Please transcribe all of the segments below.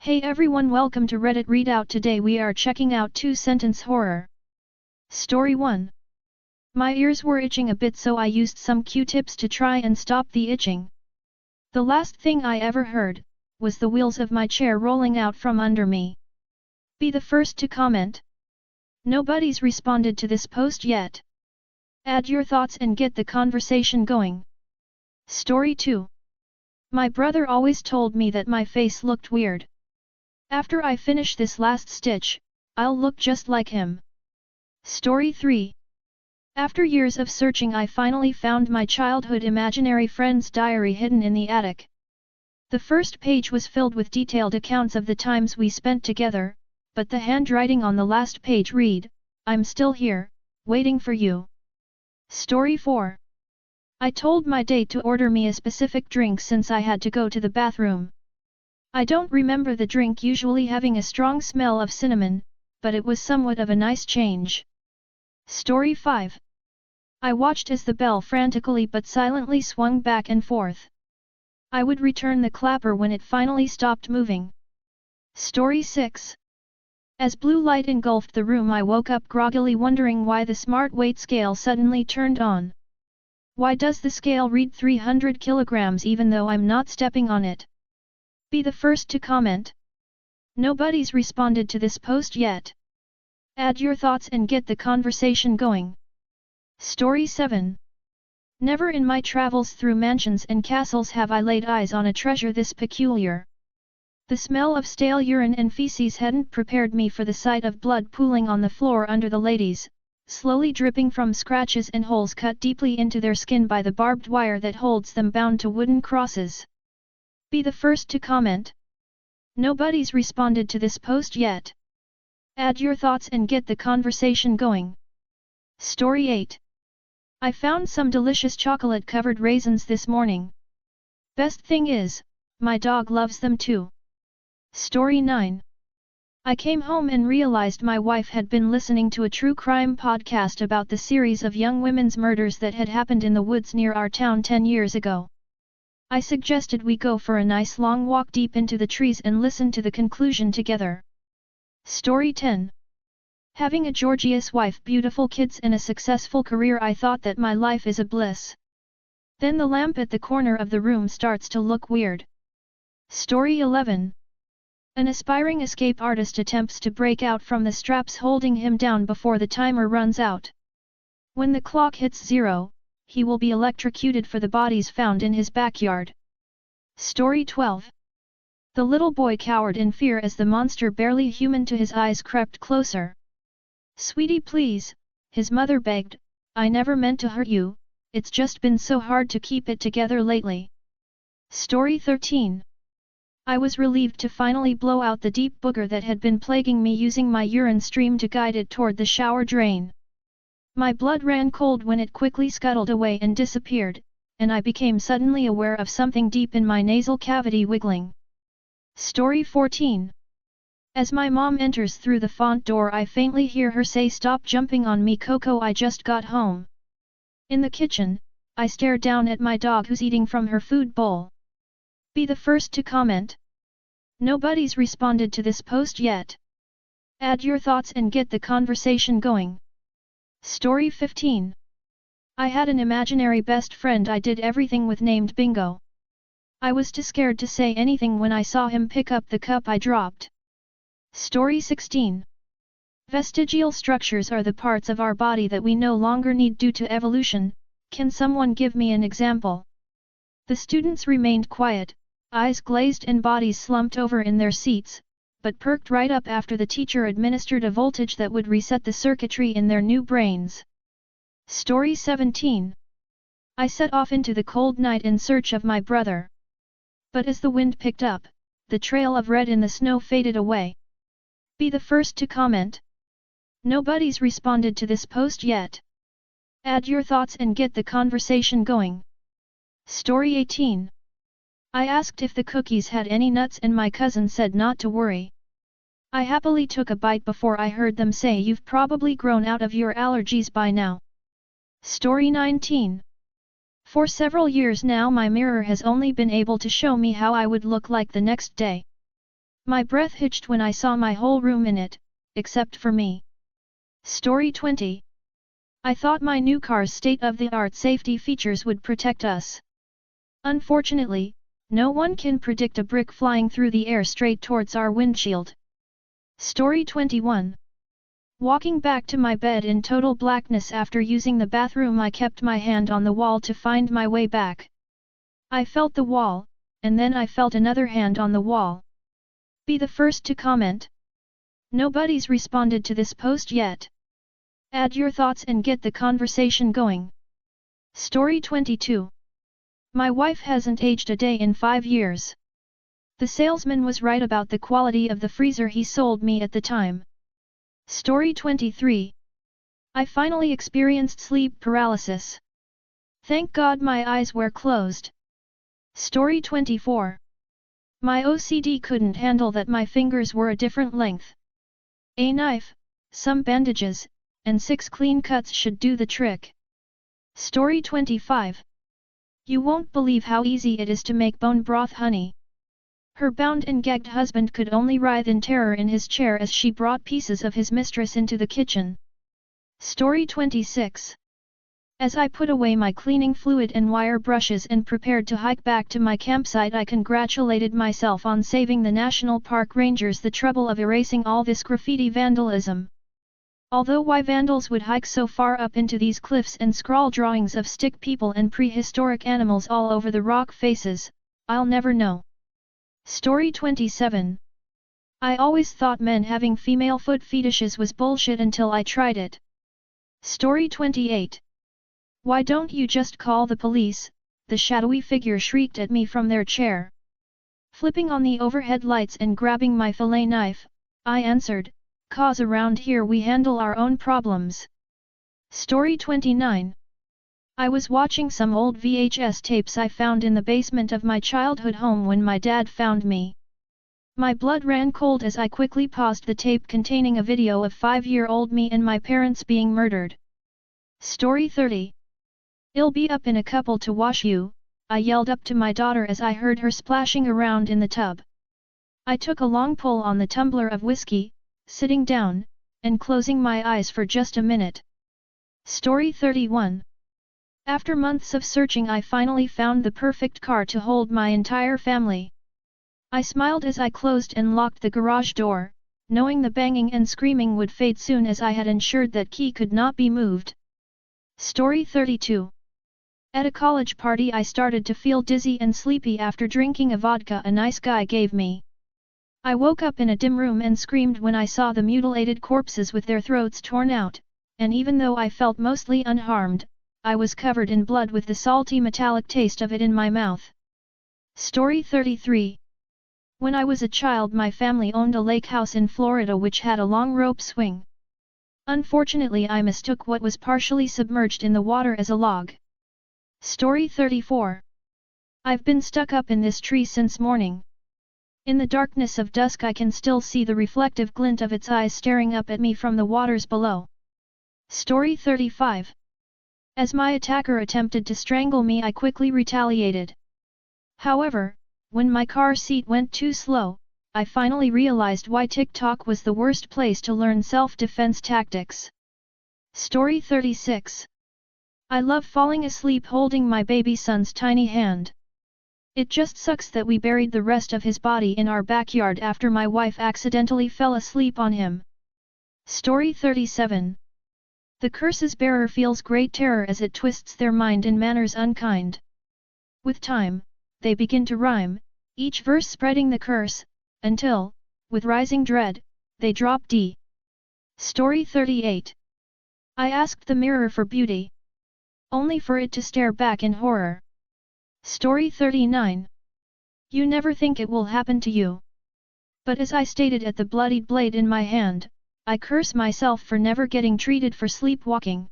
Hey everyone, welcome to Reddit Readout. Today we are checking out 2-sentence horror. Story 1. My ears were itching a bit, so I used some Q-tips to try and stop the itching. The last thing I ever heard was the wheels of my chair rolling out from under me. Be the first to comment. Nobody's responded to this post yet. Add your thoughts and get the conversation going. Story 2. My brother always told me that my face looked weird. After I finish this last stitch, I'll look just like him. Story 3. After years of searching, I finally found my childhood imaginary friend's diary hidden in the attic. The first page was filled with detailed accounts of the times we spent together, but the handwriting on the last page read, "I'm still here, waiting for you." Story 4. I told my date to order me a specific drink since I had to go to the bathroom. I don't remember the drink usually having a strong smell of cinnamon, but it was somewhat of a nice change. Story 5. I watched as the bell frantically but silently swung back and forth. I would return the clapper when it finally stopped moving. Story 6. As blue light engulfed the room, I woke up groggily, wondering why the smart weight scale suddenly turned on. Why does the scale read 300 kilograms even though I'm not stepping on it? Be the first to comment. Nobody's responded to this post yet. Add your thoughts and get the conversation going. Story 7. Never in my travels through mansions and castles have I laid eyes on a treasure this peculiar. The smell of stale urine and feces hadn't prepared me for the sight of blood pooling on the floor under the ladies, slowly dripping from scratches and holes cut deeply into their skin by the barbed wire that holds them bound to wooden crosses. Be the first to comment. Nobody's responded to this post yet. Add your thoughts and get the conversation going. Story 8. I found some delicious chocolate-covered raisins this morning. Best thing is, my dog loves them too. Story 9. I came home and realized my wife had been listening to a true crime podcast about the series of young women's murders that had happened in the woods near our town 10 years ago. I suggested we go for a nice long walk deep into the trees and listen to the conclusion together. Story 10. Having a gorgeous wife, beautiful kids and a successful career, I thought that my life is a bliss. Then the lamp at the corner of the room starts to look weird. Story 11. An aspiring escape artist attempts to break out from the straps holding him down before the timer runs out. When the clock hits 0, he will be electrocuted for the bodies found in his backyard. Story 12. The little boy cowered in fear as the monster, barely human to his eyes, crept closer. "Sweetie, please," his mother begged, "I never meant to hurt you, it's just been so hard to keep it together lately." Story 13. I was relieved to finally blow out the deep booger that had been plaguing me, using my urine stream to guide it toward the shower drain. My blood ran cold when it quickly scuttled away and disappeared, and I became suddenly aware of something deep in my nasal cavity wiggling. Story 14. As my mom enters through the front door, I faintly hear her say, "Stop jumping on me, Coco, I just got home." In the kitchen, I stare down at my dog who's eating from her food bowl. Be the first to comment. Nobody's responded to this post yet. Add your thoughts and get the conversation going. Story 15. I had an imaginary best friend I did everything with named Bingo. I was too scared to say anything when I saw him pick up the cup I dropped. Story 16. Vestigial structures are the parts of our body that we no longer need due to evolution. Can someone give me an example? The students remained quiet, eyes glazed and bodies slumped over in their seats, but perked right up after the teacher administered a voltage that would reset the circuitry in their new brains. Story 17. I set off into the cold night in search of my brother. But as the wind picked up, the trail of red in the snow faded away. Be the first to comment. Nobody's responded to this post yet. Add your thoughts and get the conversation going. Story 18. I asked if the cookies had any nuts and my cousin said not to worry. I happily took a bite before I heard them say, "You've probably grown out of your allergies by now." Story 19. For several years now my mirror has only been able to show me how I would look like the next day. My breath hitched when I saw my whole room in it, except for me. Story 20. I thought my new car's state-of-the-art safety features would protect us. Unfortunately, no one can predict a brick flying through the air straight towards our windshield. Story 21. Walking back to my bed in total blackness after using the bathroom, I kept my hand on the wall to find my way back. I felt the wall, and then I felt another hand on the wall. Be the first to comment. Nobody's responded to this post yet. Add your thoughts and get the conversation going. Story 22. My wife hasn't aged a day in 5 years. The salesman was right about the quality of the freezer he sold me at the time. Story 23. I finally experienced sleep paralysis. Thank God my eyes were closed. Story 24. My OCD couldn't handle that my fingers were a different length. A knife, some bandages, and 6 clean cuts should do the trick. Story 25. You won't believe how easy it is to make bone broth honey. Her bound and gagged husband could only writhe in terror in his chair as she brought pieces of his mistress into the kitchen. Story 26. As I put away my cleaning fluid and wire brushes and prepared to hike back to my campsite, I congratulated myself on saving the National Park Rangers the trouble of erasing all this graffiti vandalism. Although why vandals would hike so far up into these cliffs and scrawl drawings of stick people and prehistoric animals all over the rock faces, I'll never know. Story 27. I always thought men having female foot fetishes was bullshit until I tried it. Story 28. Why don't you just call the police? The shadowy figure shrieked at me from their chair. Flipping on the overhead lights and grabbing my fillet knife, I answered, "'Cause around here we handle our own problems." Story 29. I was watching some old VHS tapes I found in the basement of my childhood home when my dad found me. My blood ran cold as I quickly paused the tape containing a video of 5-year-old me and my parents being murdered. Story 30. "I'll be up in a couple to wash you," I yelled up to my daughter as I heard her splashing around in the tub. I took a long pull on the tumbler of whiskey, sitting down, and closing my eyes for just a minute. Story 31. After months of searching, I finally found the perfect car to hold my entire family. I smiled as I closed and locked the garage door, knowing the banging and screaming would fade soon as I had ensured that key could not be moved. Story 32. At a college party, I started to feel dizzy and sleepy after drinking a vodka a nice guy gave me. I woke up in a dim room and screamed when I saw the mutilated corpses with their throats torn out, and even though I felt mostly unharmed, I was covered in blood with the salty metallic taste of it in my mouth. Story 33. When I was a child, my family owned a lake house in Florida which had a long rope swing. Unfortunately, I mistook what was partially submerged in the water as a log. Story 34. I've been stuck up in this tree since morning. In the darkness of dusk, I can still see the reflective glint of its eyes staring up at me from the waters below. Story 35. As my attacker attempted to strangle me, I quickly retaliated. However, when my car seat went too slow, I finally realized why TikTok was the worst place to learn self-defense tactics. Story 36. I love falling asleep holding my baby son's tiny hand. It just sucks that we buried the rest of his body in our backyard after my wife accidentally fell asleep on him. Story 37. The curse's bearer feels great terror as it twists their mind in manners unkind. With time, they begin to rhyme, each verse spreading the curse, until, with rising dread, they drop D. Story 38. I asked the mirror for beauty, only for it to stare back in horror. Story 39. You never think it will happen to you. But as I stated at the bloodied blade in my hand, I curse myself for never getting treated for sleepwalking.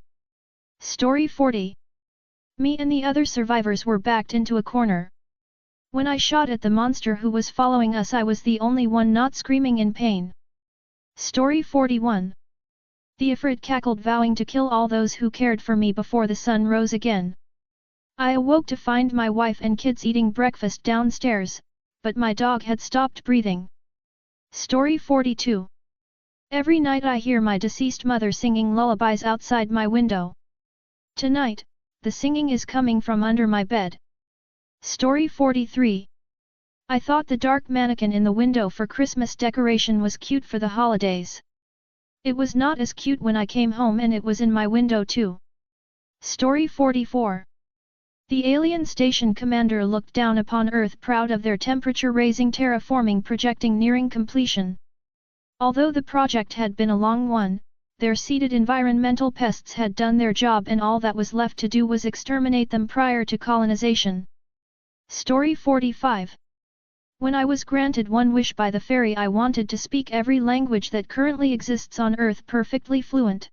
Story 40. Me and the other survivors were backed into a corner. When I shot at the monster who was following us, I was the only one not screaming in pain. Story 41. The Ifrit cackled, vowing to kill all those who cared for me before the sun rose again. I awoke to find my wife and kids eating breakfast downstairs, but my dog had stopped breathing. Story 42. Every night I hear my deceased mother singing lullabies outside my window. Tonight, the singing is coming from under my bed. Story 43. I thought the dark mannequin in the window for Christmas decoration was cute for the holidays. It was not as cute when I came home and it was in my window too. Story 44. The alien station commander looked down upon Earth proud of their temperature-raising terraforming projecting nearing completion. Although the project had been a long one, their seeded environmental pests had done their job and all that was left to do was exterminate them prior to colonization. Story 45. When I was granted one wish by the fairy, I wanted to speak every language that currently exists on Earth perfectly fluent.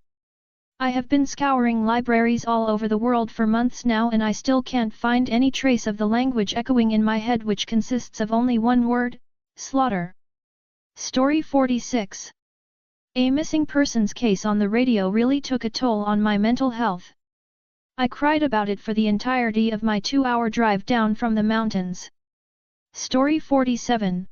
I have been scouring libraries all over the world for months now and I still can't find any trace of the language echoing in my head, which consists of only one word: slaughter. Story 46. A missing persons case on the radio really took a toll on my mental health. I cried about it for the entirety of my 2-hour drive down from the mountains. Story 47.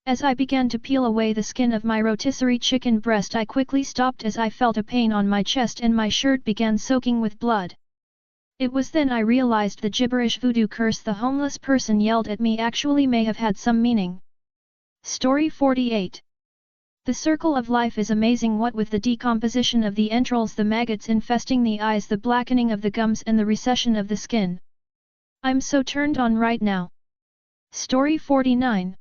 As I began to peel away the skin of my rotisserie chicken breast, I quickly stopped as I felt a pain on my chest and my shirt began soaking with blood. It was then I realized the gibberish voodoo curse the homeless person yelled at me actually may have had some meaning. Story 48. The circle of life is amazing, what with the decomposition of the entrails, the maggots infesting the eyes, the blackening of the gums and the recession of the skin. I'm so turned on right now. Story 49.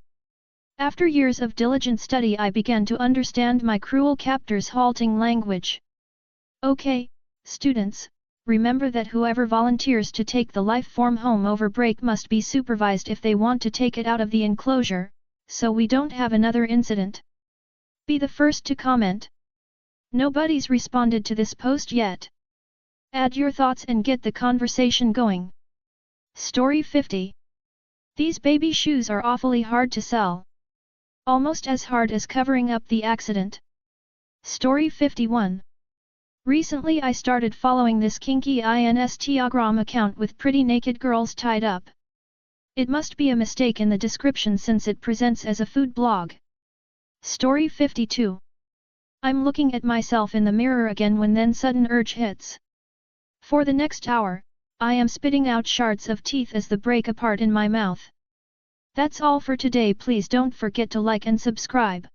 After years of diligent study I began to understand my cruel captor's halting language. Okay, students, remember that whoever volunteers to take the life form home over break must be supervised if they want to take it out of the enclosure, so we don't have another incident. Be the first to comment. Nobody's responded to this post yet. Add your thoughts and get the conversation going. Story 50. These baby shoes are awfully hard to sell. Almost as hard as covering up the accident. Story 51. Recently I started following this kinky Instagram account with pretty naked girls tied up. It must be a mistake in the description since it presents as a food blog. Story 52. I'm looking at myself in the mirror again when then sudden urge hits. For the next hour, I am spitting out shards of teeth as they break apart in my mouth. That's all for today. Please don't forget to like and subscribe.